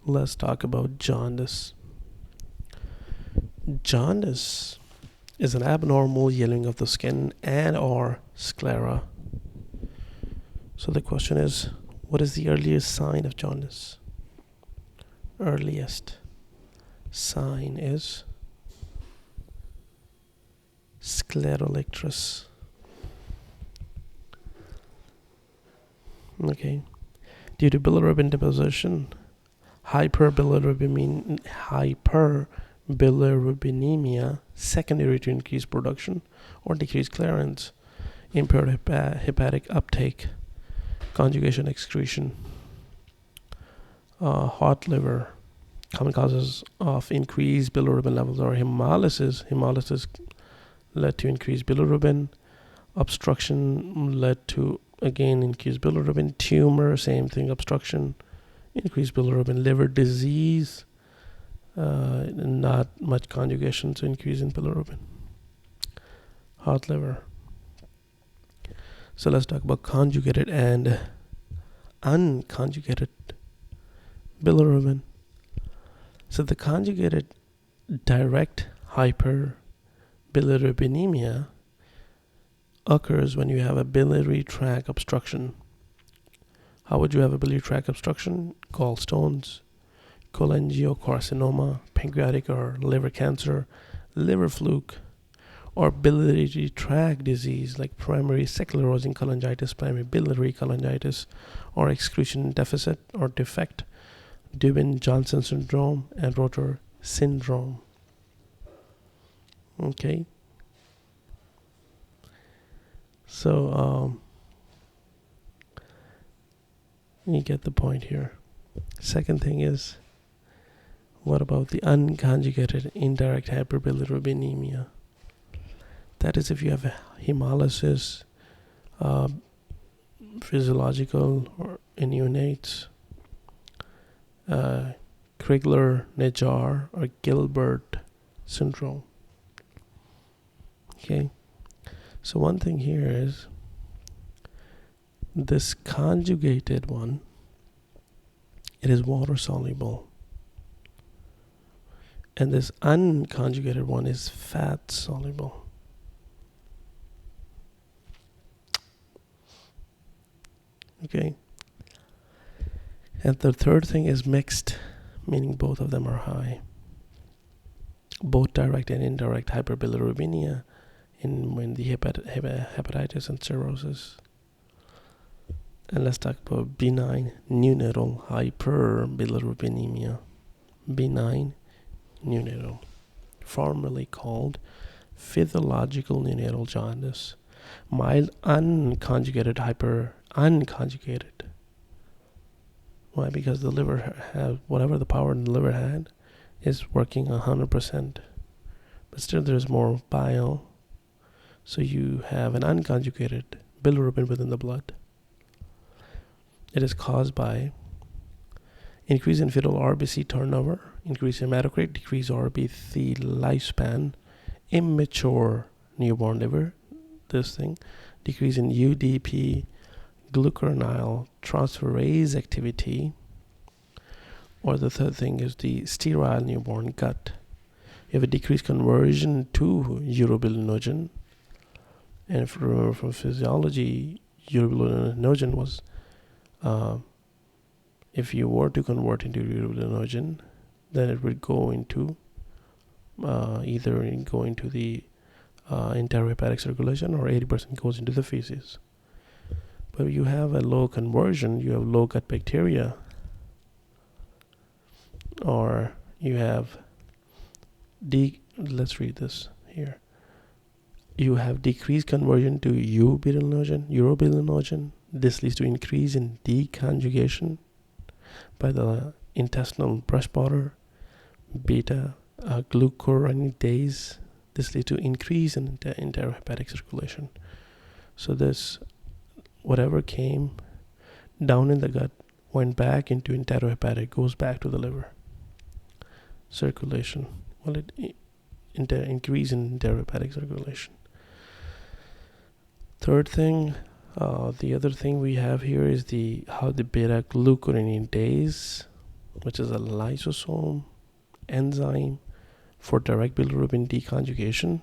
Let's talk about jaundice. Jaundice is an abnormal yellowing of the skin and or sclera. So the question is, what is the earliest sign of jaundice? Earliest sign is sclerolectrus. Okay. Due to bilirubin deposition, hyperbilirubinemia secondary to increased production or decreased clearance, impaired hepatic uptake, conjugation excretion, hot liver. Common causes of increased bilirubin levels are hemolysis. Hemolysis led to increased bilirubin. Obstruction led to, again, increased bilirubin. Tumor, same thing, obstruction, increased bilirubin. Liver disease, not much conjugation, so increase in bilirubin. Hot liver. So let's talk about conjugated and unconjugated bilirubin. So the conjugated direct hyperbilirubinemia occurs when you have a biliary tract obstruction. How would you have a biliary tract obstruction? Gallstones, cholangiocarcinoma, pancreatic or liver cancer, liver fluke, or biliary tract disease like primary sclerosing cholangitis, primary biliary cholangitis, or excretion deficit or defect, Dubin-Johnson syndrome, and Rotor syndrome. Okay. So you get the point here. Second thing is, what about the unconjugated indirect hyperbilirubinemia? That is if you have a hemolysis, physiological or neonates, Crigler-Najjar or Gilbert syndrome. Okay. So one thing here is this conjugated one, it is water soluble. And this unconjugated one is fat soluble. Okay. And the third thing is mixed, meaning both of them are high. Both direct and indirect hyperbilirubinemia in the hepatitis and cirrhosis. And let's talk about benign neonatal hyperbilirubinemia. Benign neonatal, formerly called physiological neonatal jaundice. Mild unconjugated unconjugated. Why? Because the liver has whatever the power the liver had is working 100%. But still there's more bile. So you have an unconjugated bilirubin within the blood. It is caused by increase in fetal RBC turnover, increase in hematocrit, decrease RBC lifespan, immature newborn liver, this thing, decrease in UDP, glucuronide transferase activity, or the third thing is the sterile newborn gut. You have a decreased conversion to urobilinogen. And if you remember from physiology, urobilinogen was, if you were to convert into urobilinogen, then it would go into either go into the enterohepatic circulation, or 80% goes into the feces. But you have a low conversion, you have low gut bacteria, or you have let's read this here. You have decreased conversion to urobilinogen. This leads to increase in deconjugation by the intestinal brush border, beta glucuronidase. This leads to increase in enterohepatic circulation. So this, whatever came down in the gut, went back into enterohepatic, goes back to the liver. Circulation. Well, it increase in enterohepatic circulation. Third thing, the other thing we have here is how the beta glucuronidase which is a lysosome enzyme for direct bilirubin deconjugation.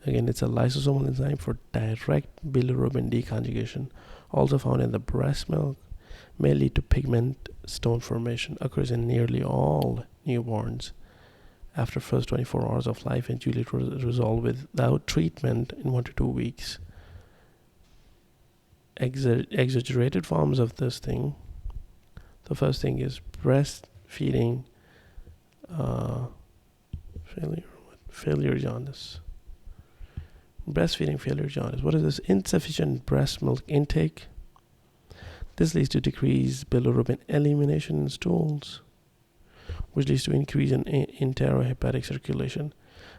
Again, it's a lysosomal enzyme for direct bilirubin deconjugation, also found in the breast milk, may lead to pigment stone formation, occurs in nearly all newborns after first 24 hours of life and usually resolve without treatment in 1 to 2 weeks. Exaggerated forms of this thing. The first thing is breastfeeding failure jaundice. Breastfeeding failure jaundice. What is this? Insufficient breast milk intake. This leads to decreased bilirubin elimination in stools, which leads to increase in enterohepatic circulation.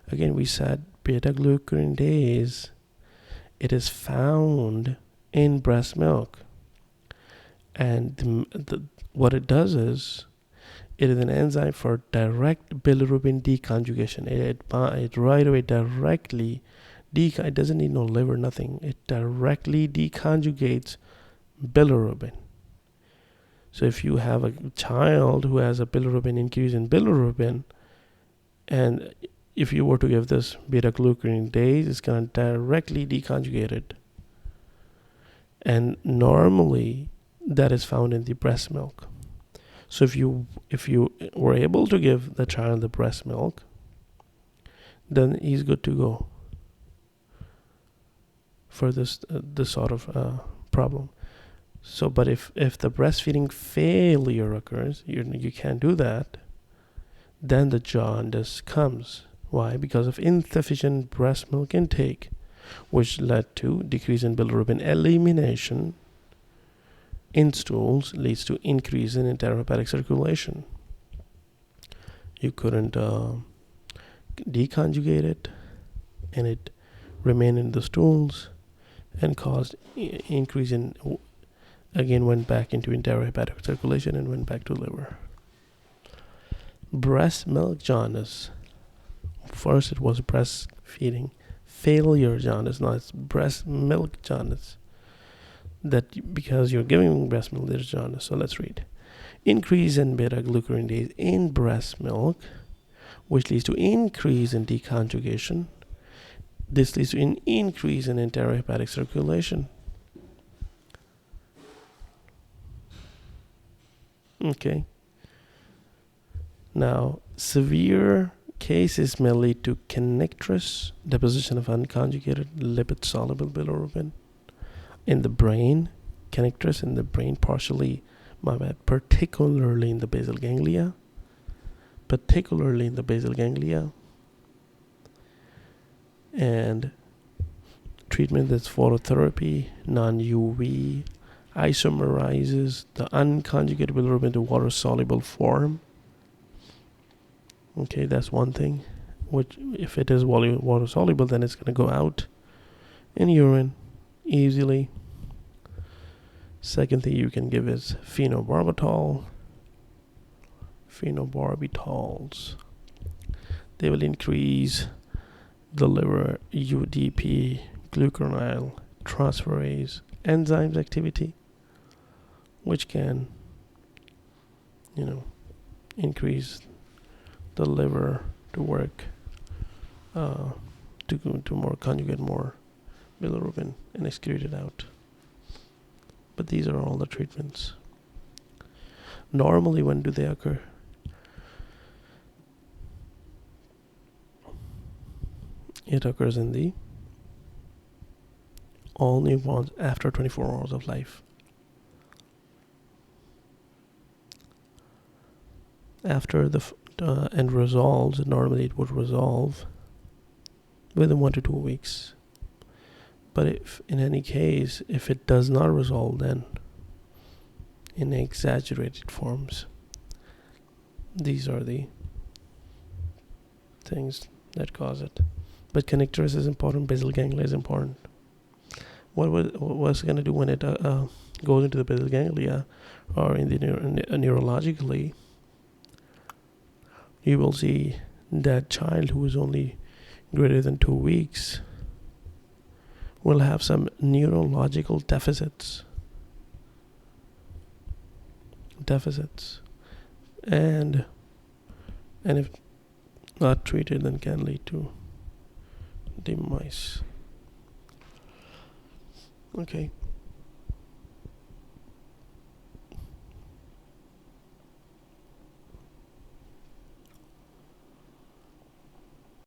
Again, we said beta-glucuronidase. It is found in breast milk, and what it does is it is an enzyme for direct bilirubin deconjugation. It right away directly it doesn't need no liver, nothing. It directly deconjugates bilirubin. So if you have a child who has a bilirubin increase in bilirubin, and if you were to give this beta-glucuronidase, it's going to directly deconjugate it. And normally that is found in the breast milk. So if you were able to give the child the breast milk, then he's good to go for this sort of problem. So, but if the breastfeeding failure occurs, you can't do that, then the jaundice comes. Why? Because of insufficient breast milk intake, which led to decrease in bilirubin elimination in stools, leads to increase in enterohepatic circulation. You couldn't deconjugate it, and it remained in the stools and caused increase in, again went back into enterohepatic circulation and went back to liver. Breast milk jaundice. First it was breastfeeding failure jaundice. Now it's breast milk jaundice. That because you're giving breast milk, there's jaundice. So let's read. Increase in beta-glucuronidase in breast milk, which leads to increase in deconjugation. This leads to an increase in enterohepatic circulation. Okay. Now, severe cases may lead to connectress, deposition of unconjugated lipid-soluble bilirubin in the brain, connectress in the brain partially, particularly in the basal ganglia. And treatment is phototherapy, non-UV, isomerizes the unconjugated bilirubin to water-soluble form. Okay, that's one thing. Which, if it is water-soluble, then it's going to go out in urine easily. Second thing you can give is phenobarbital. Phenobarbitals. They will increase the liver UDP, glucuronide transferase enzymes activity, which can, increase the liver to work to more conjugate more bilirubin and excrete it out. But these are all the treatments. Normally, when do they occur? It occurs in all newborns after 24 hours of life. After the and resolves, normally it would resolve within 1 to 2 weeks. But if in any case, if it does not resolve, then in exaggerated forms, these are the things that cause it. But connectors is important, basal ganglia is important. What's it going to do when it goes into the basal ganglia or in the neurologically? You will see that child who is only greater than 2 weeks will have some neurological deficits. and if not treated, then can lead to demise. Okay.